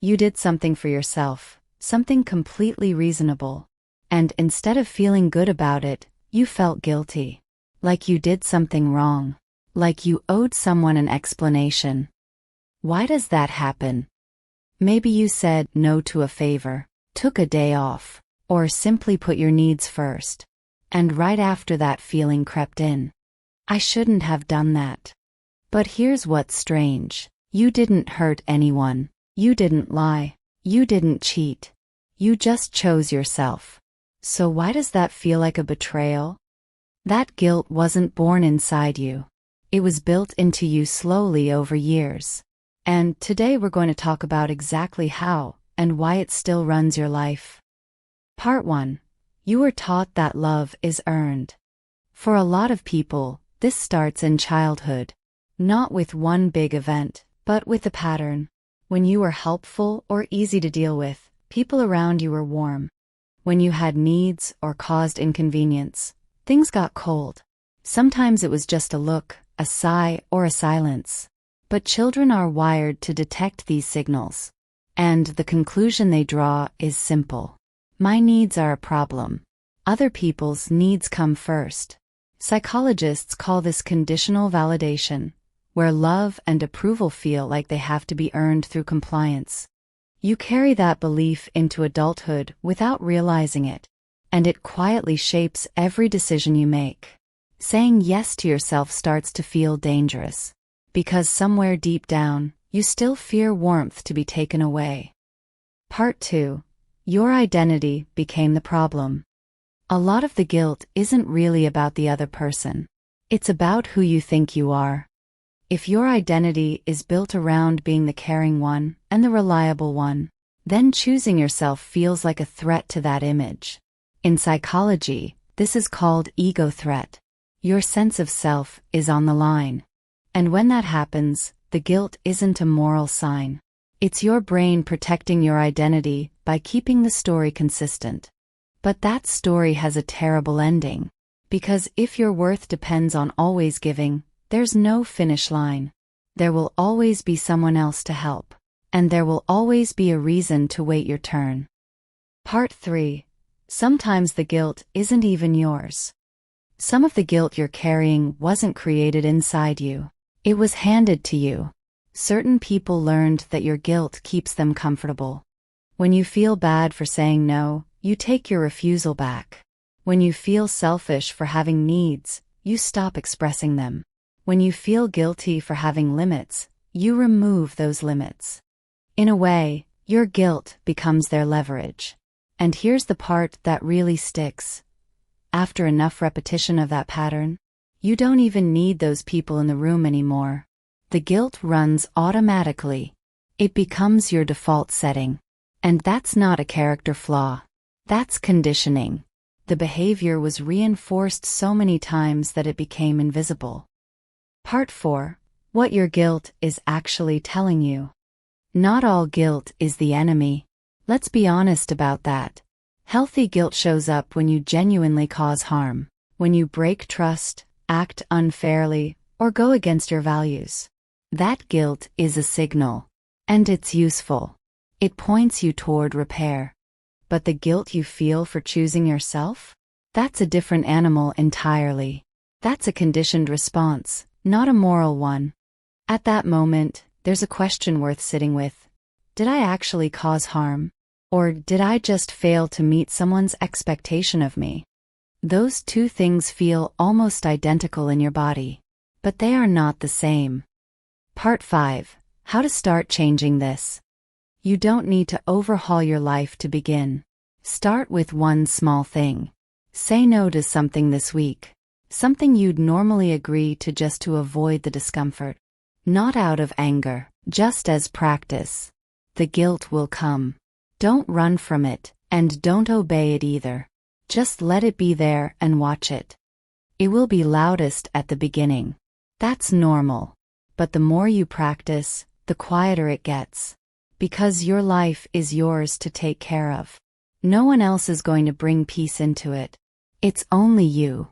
You did something for yourself, something completely reasonable. And instead of feeling good about it, you felt guilty. Like you did something wrong. Like you owed someone an explanation. Why does that happen? Maybe you said no to a favor, took a day off, or simply put your needs first. And right after that feeling crept in. I shouldn't have done that. But here's what's strange. You didn't hurt anyone. You didn't lie. You didn't cheat. You just chose yourself. So why does that feel like a betrayal? That guilt wasn't born inside you. It was built into you slowly over years. And today we're going to talk about exactly how and why it still runs your life. Part 1. You were taught that love is earned. For a lot of people, this starts in childhood. Not with one big event, but with a pattern. When you were helpful or easy to deal with, people around you were warm. When you had needs or caused inconvenience, things got cold. Sometimes it was just a look, a sigh, or a silence. But children are wired to detect these signals. And the conclusion they draw is simple. My needs are a problem. Other people's needs come first. Psychologists call this conditional validation, where love and approval feel like they have to be earned through compliance. You carry that belief into adulthood without realizing it, and it quietly shapes every decision you make. Saying yes to yourself starts to feel dangerous, because somewhere deep down, you still fear warmth to be taken away. Part 2. Your identity became the problem. A lot of the guilt isn't really about the other person. It's about who you think you are. If your identity is built around being the caring one and the reliable one, then choosing yourself feels like a threat to that image. In psychology, this is called ego threat. Your sense of self is on the line. And when that happens, the guilt isn't a moral sign. It's your brain protecting your identity by keeping the story consistent. But that story has a terrible ending. Because if your worth depends on always giving, there's no finish line. There will always be someone else to help. And there will always be a reason to wait your turn. Part 3. Sometimes the guilt isn't even yours. Some of the guilt you're carrying wasn't created inside you. It was handed to you. Certain people learned that your guilt keeps them comfortable. When you feel bad for saying no, you take your refusal back. When you feel selfish for having needs, you stop expressing them. When you feel guilty for having limits, you remove those limits. In a way, your guilt becomes their leverage. And here's the part that really sticks. After enough repetition of that pattern, you don't even need those people in the room anymore. The guilt runs automatically. It becomes your default setting. And that's not a character flaw. That's conditioning. The behavior was reinforced so many times that it became invisible. Part 4. What your guilt is actually telling you. Not all guilt is the enemy. Let's be honest about that. Healthy guilt shows up when you genuinely cause harm, when you break trust, act unfairly, or go against your values. That guilt is a signal. And it's useful. It points you toward repair. But the guilt you feel for choosing yourself? That's a different animal entirely. That's a conditioned response, not a moral one. At that moment, there's a question worth sitting with. Did I actually cause harm? Or did I just fail to meet someone's expectation of me? Those two things feel almost identical in your body. But they are not the same. Part 5. How to start changing this. You don't need to overhaul your life to begin. Start with one small thing. Say no to something this week. Something you'd normally agree to just to avoid the discomfort. Not out of anger, just as practice. The guilt will come. Don't run from it, and don't obey it either. Just let it be there and watch it. It will be loudest at the beginning. That's normal. But the more you practice, the quieter it gets. Because your life is yours to take care of. No one else is going to bring peace into it. It's only you.